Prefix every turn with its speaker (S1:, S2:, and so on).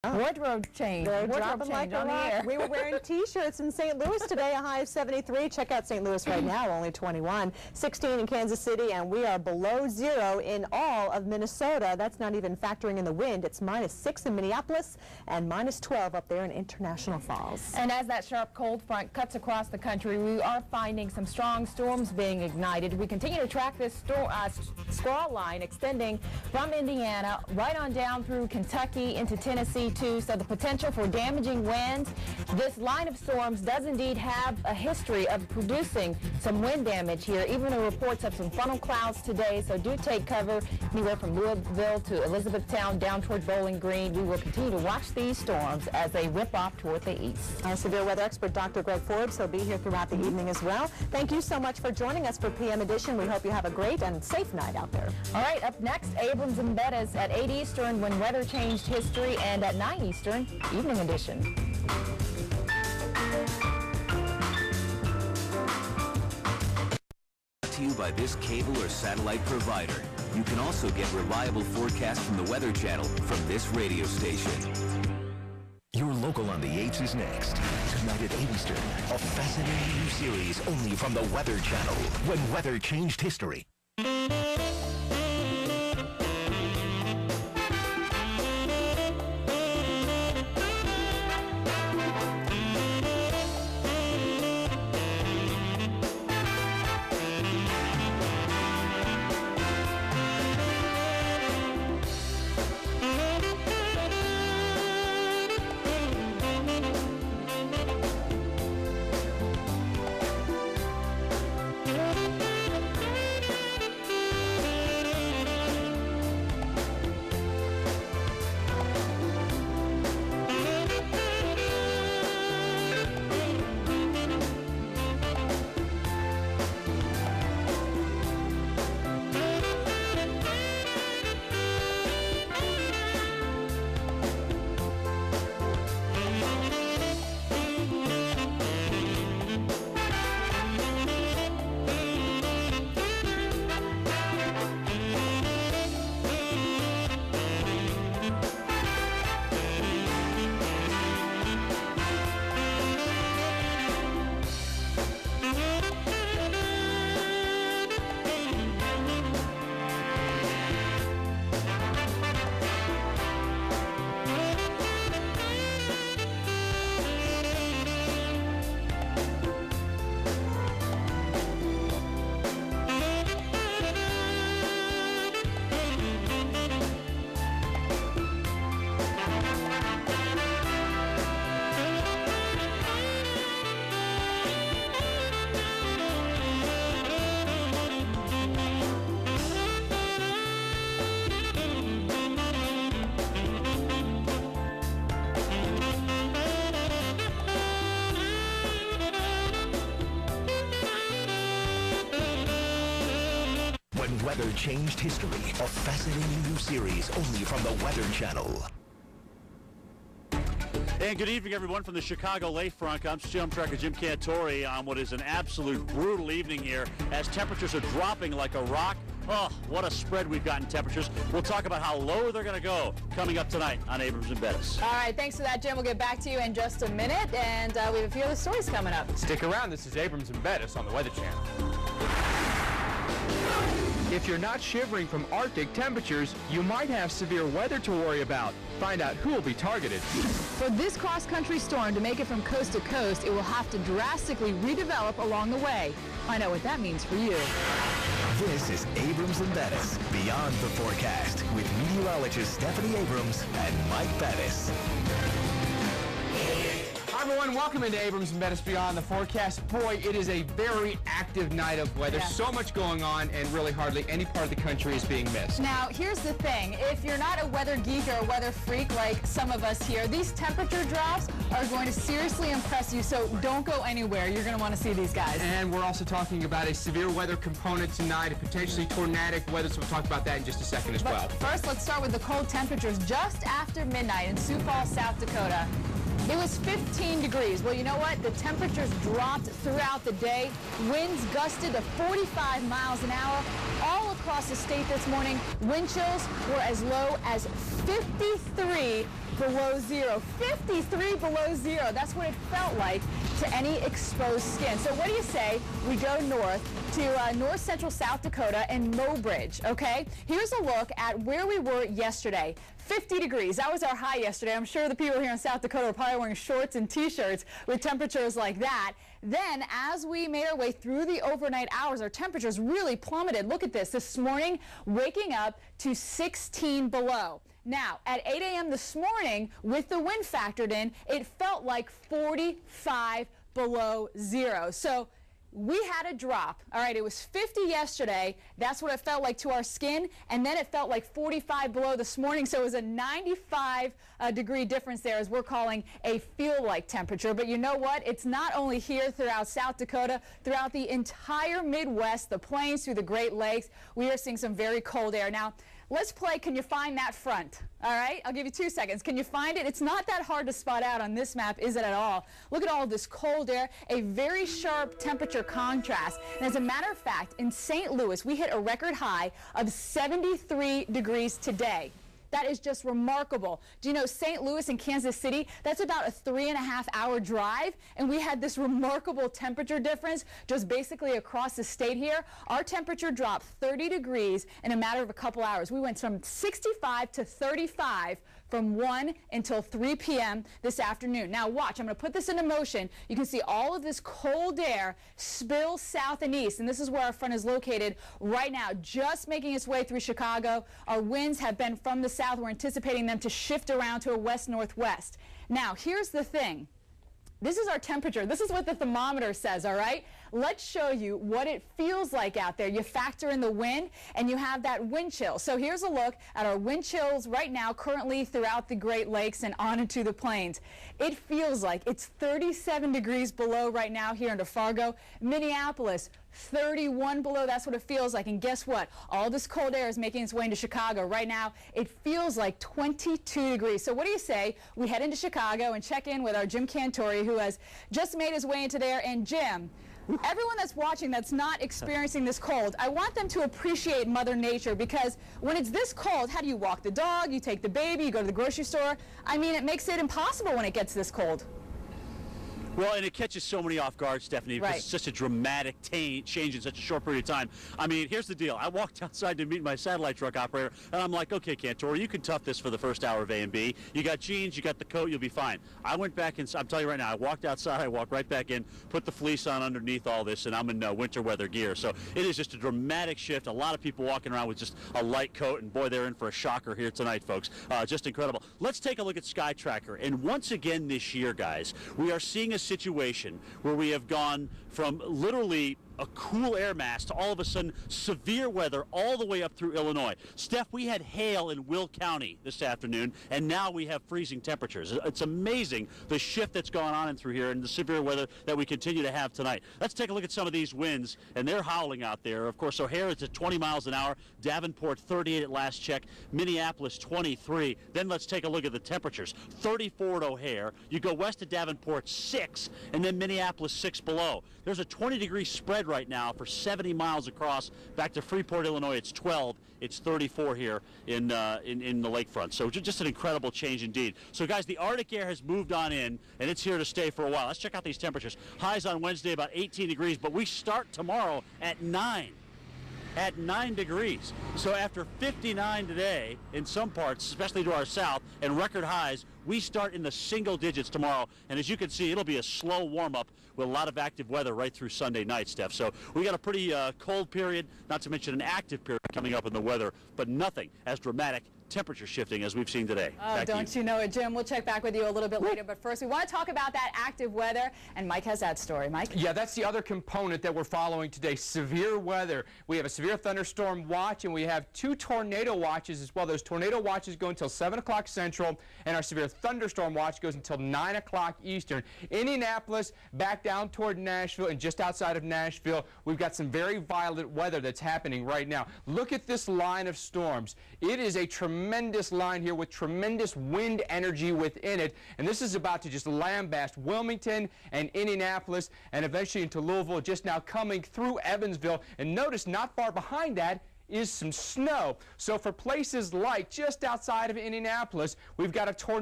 S1: Wardrobe change.
S2: They're
S1: Wardrobe
S2: dropping like
S1: change
S2: a
S1: on the air.
S2: rock. We were wearing T-shirts in St. Louis today, a high of 73. Check out St. Louis right now, only 21. 16 in Kansas City, and we are below zero in all of Minnesota. That's not even factoring in the wind. It's -6 in Minneapolis and -12 up there in International Falls.
S1: And as that sharp cold front cuts across the country, we are finding some strong storms being ignited. We continue to track this squall line extending from Indiana right on down through Kentucky into Tennessee too. So the potential for damaging winds. This line of storms does indeed have a history of producing some wind damage here. Even the reports of some funnel clouds today. So do take cover anywhere from Louisville to Elizabethtown down toward Bowling Green. We will continue to watch these storms as they rip off toward the east.
S2: Our severe weather expert, Dr. Greg Forbes, will be here throughout the evening as well. Thank you so much for joining us for PM Edition. We hope you have a great and safe night out there.
S1: All right, up next, Abrams and Bettis at 8 Eastern when weather changed history, and at 9 Eastern, Evening Edition.
S3: Brought to you by this cable or satellite provider. You can also get reliable forecasts from the Weather Channel from this radio station.
S4: Your Local on the 8s is next. Tonight at 8 Eastern, a fascinating new series only from the Weather Channel, when weather changed history. Weather changed history, a fascinating new series only from the Weather Channel.
S5: And good evening, everyone, from the Chicago Lakefront. I'm Film Tracker Jim Cantore on what is an absolute brutal evening here as temperatures are dropping like a rock. Oh, what a spread we've got in temperatures. We'll talk about how low they're going to go coming up tonight on Abrams and Bettis.
S1: All right, thanks for that, Jim. We'll get back to you in just a minute, and we have a few other stories coming up.
S6: Stick around. This is Abrams and Bettis on the Weather Channel. If you're not shivering from Arctic temperatures, you might have severe weather to worry about. Find out who will be targeted.
S7: For this cross-country storm to make it from coast to coast, it will have to drastically redevelop along the way. Find out what that means for you.
S4: This is Abrams and Bettis, Beyond the Forecast, with meteorologist Stephanie Abrams and Mike Bettis.
S6: Hi everyone, welcome into Abrams and Bettis Beyond the Forecast. Boy, it is a very active night of weather.
S1: Yeah.
S6: So much going on, and really hardly any part of the country is being missed.
S7: Now, here's the thing. If you're not a weather geek or a weather freak like some of us here, these temperature drops are going to seriously impress you, so don't go anywhere. You're going to want to see these guys.
S6: And we're also talking about a severe weather component tonight, a potentially tornadic weather, so we'll talk about that in just a second as well.
S7: But first, let's start with the cold temperatures just after midnight in Sioux Falls, South Dakota. It was 15 degrees. Well, you know what? The temperatures dropped throughout the day. Winds gusted to 45 miles an hour all across the state this morning. Wind chills were as low as 53 below zero. 53 below zero. That's what it felt like to any exposed skin. So what do you say we go north to north central South Dakota and Mobridge, okay? Here's a look at where we were yesterday. 50 degrees. That was our high yesterday. I'm sure the people here in South Dakota are probably wearing shorts and t-shirts with temperatures like that. Then, as we made our way through the overnight hours, our temperatures really plummeted. Look at this. This morning, waking up to 16 below. Now, at 8 a.m. this morning, with the wind factored in, it felt like 45 below zero. So we had a drop. All right, it was 50 yesterday. That's what it felt like to our skin. And then it felt like 45 below this morning. So it was a 95 degree difference there, as we're calling a feel-like temperature. But you know what? It's not only here throughout South Dakota, throughout the entire Midwest, the plains through the Great Lakes, we are seeing some very cold air. Now, let's play Can You Find That Front? All right, I'll give you 2 seconds. Can you find it? It's not that hard to spot out on this map, is it at all? Look at all of this cold air, a very sharp temperature contrast. And as a matter of fact, in St. Louis, we hit a record high of 73 degrees today. That is just remarkable. Do you know St. Louis and Kansas City, that's about a 3.5-hour drive, and we had this remarkable temperature difference just basically across the state here. Our temperature dropped 30 degrees in a matter of a couple hours. We went from 65 to 35 from 1 until 3 p.m. this afternoon. Now watch, I'm going to put this into motion. You can see all of this cold air spill south and east, and this is where our front is located right now, just making its way through Chicago. Our winds have been from the south. We're anticipating them to shift around to a west-northwest. Now, here's the thing. This is our temperature. This is what the thermometer says, all right? Let's show you what it feels like out there. You factor in the wind, and you have that wind chill. So here's a look at our wind chills right now, currently throughout the Great Lakes and on into the plains. It feels like it's 37 degrees below right now here in Fargo. Minneapolis, 31 below. That's what it feels like. And guess what? All this cold air is making its way into Chicago. Right now, it feels like 22 degrees. So what do you say we head into Chicago and check in with our Jim Cantore, who has just made his way into there. And Jim, everyone that's watching that's not experiencing this cold, I want them to appreciate Mother Nature, because when it's this cold, how do you walk the dog? You take the baby, you go to the grocery store. I mean, it makes it impossible when it gets this cold.
S5: Well, and it catches so many off guard, Stephanie, because it's such a dramatic change in such a short period of time. I mean, here's the deal. I walked outside to meet my satellite truck operator, and I'm like, okay, Cantore, you can tough this for the first hour of A and B. You got jeans, you got the coat, you'll be fine. I went back and I'm telling you right now, I walked outside, I walked right back in, put the fleece on underneath all this, and I'm in winter weather gear. So it is just a dramatic shift. A lot of people walking around with just a light coat, and boy, they're in for a shocker here tonight, folks. Just incredible. Let's take a look at Sky Tracker. And once again this year, guys, we are seeing a situation where we have gone from literally a cool air mass to all of a sudden severe weather all the way up through Illinois. Steph, we had hail in Will County this afternoon, and now we have freezing temperatures. It's amazing the shift that's gone on in through here and the severe weather that we continue to have tonight. Let's take a look at some of these winds, and they're howling out there. Of course, O'Hare is at 20 miles an hour, Davenport 38 at last check, Minneapolis 23. Then let's take a look at the temperatures. 34 at O'Hare. You go west of Davenport 6, and then Minneapolis 6 below. There's a 20-degree spread right now for 70 miles across. Back to Freeport, Illinois, it's 12. It's 34 here in the lakefront. So just an incredible change indeed. So, guys, the Arctic air has moved on in, and it's here to stay for a while. Let's check out these temperatures. Highs on Wednesday about 18 degrees, but we start tomorrow at 9. At 9 degrees. So after 59 today in some parts, especially to our south, and record highs, we start in the single digits tomorrow. And as you can see, it'll be a slow warm-up with a lot of active weather right through Sunday night, Steph. So we got a pretty cold period, not to mention an active period coming up in the weather, but nothing as dramatic temperature shifting as we've seen today.
S7: Oh, don't you know it, Jim? We'll check back with you a little bit later, but first we want to talk about that active weather, and Mike has that story. Mike?
S6: Yeah, that's the other component that we're following today, severe weather. We have a severe thunderstorm watch, and we have 2 tornado watches as well. Those tornado watches go until 7 o'clock Central, and our severe thunderstorm watch goes until 9 o'clock Eastern. Indianapolis, back down toward Nashville, and just outside of Nashville, we've got some very violent weather that's happening right now. Look at this line of storms. It is a tremendous line here with tremendous wind energy within it, and this is about to just lambast Wilmington and Indianapolis and eventually into Louisville, just now coming through Evansville. And notice not far behind that is some snow. So for places like just outside of Indianapolis, we've got a tornado